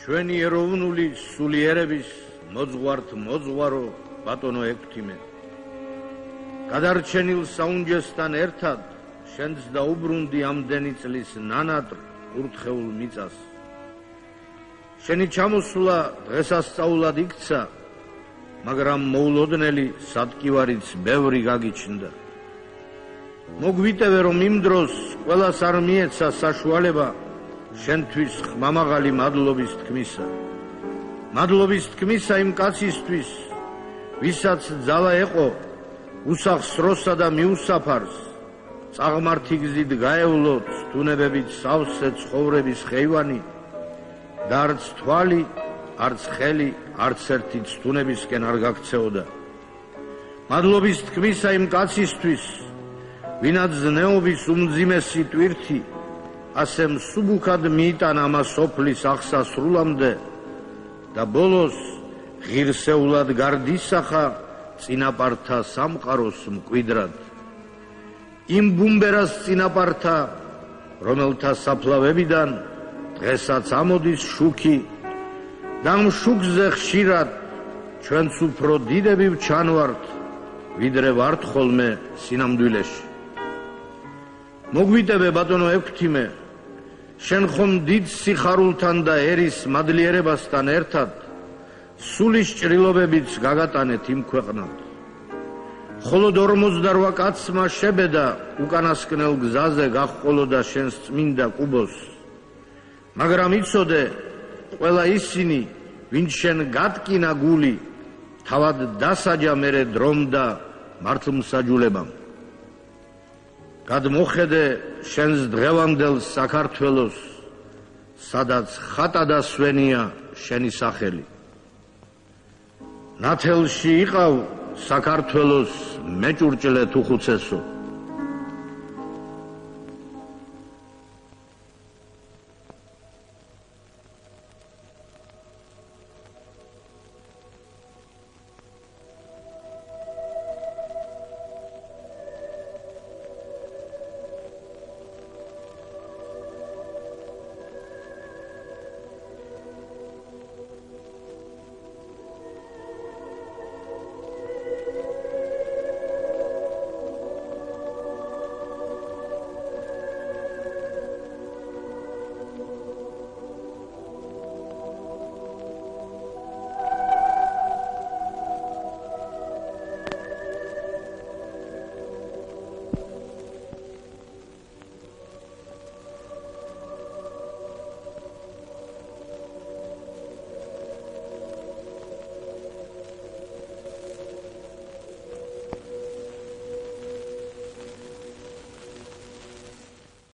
ჩვენი ეროვნული სულიერების მოძღვართ-მოძღვარო ბატონო ექვთიმე, გადარჩენილ საუნჯესთან ერთად შენც დაუბრუნდი ამდენი წლის ნანატრ კურთხეულ მიწას. შენი ჩამოსვლა დღესასწაულად იქცა, მაგრამ მოულოდნელი სადგივარიც ბევრი გაგიჩნდა. მოგვიტევე, რომ იმ დროს ყველას არ მიეცა საშუალება შენთვის ხმამაღალი მადლობის თქმისა. მადლობის თქმისა იმ კაცისთვის, ვისაც ძალა ეყო უსახსროსა და მიუსაფარს, წაღმართი გზით გაევლო თუნებებით სავსე ცხოვრების ხეივანი და არც თვალი, არც ხელი, არც ერთი თუნებისკენ არ გაქცეოდა. მადლობის თქმისა იმ კაცისთვის, ვინაც ზნეობის უმძიმესი ტვირთი ასე მსუბუქად მიიტანა ამას სოფლის აღსასრულამდე და ბოლოს ღირსეულად გარდისახა წინაპართა სამყაროს მკვიდრად. იმ ბუმბერას წინაპართა, რომელთა საფლავებიდან დღესაც ამოდის შუქი და ამ შუქზე ხშირად ჩვენც უფრო დიდები ვჩანვართ, ვიდრე ვართ ხოლმე სინამდვილეში. მოგვიტევე ბატონო ექვთიმე, შენ ხომ დიდ სიხარულთან და ერის მადლიერებასთან ერთად სულის ჭრილობებიც გაგატანეთ იმ ქვეყნად. მხოლოდ 48 კაცმა შებედა უკანასკნელ გზაზე გაჰყოლოდა შენს წმინდა კუბოს, მაგრამ იცოდე, ყველა ისინი, ვინც შენ გატკინა გული, თავად დასაჯა მერე დრომ და მართლმსაჯულებამ. გადმოხედე შენს დღევანდელ საქართველოს, სადაც ხატა და სვენია შენი სახელი. ნათელში იყავ საქართველოს მეჭურჭლე თუ ხუცესო.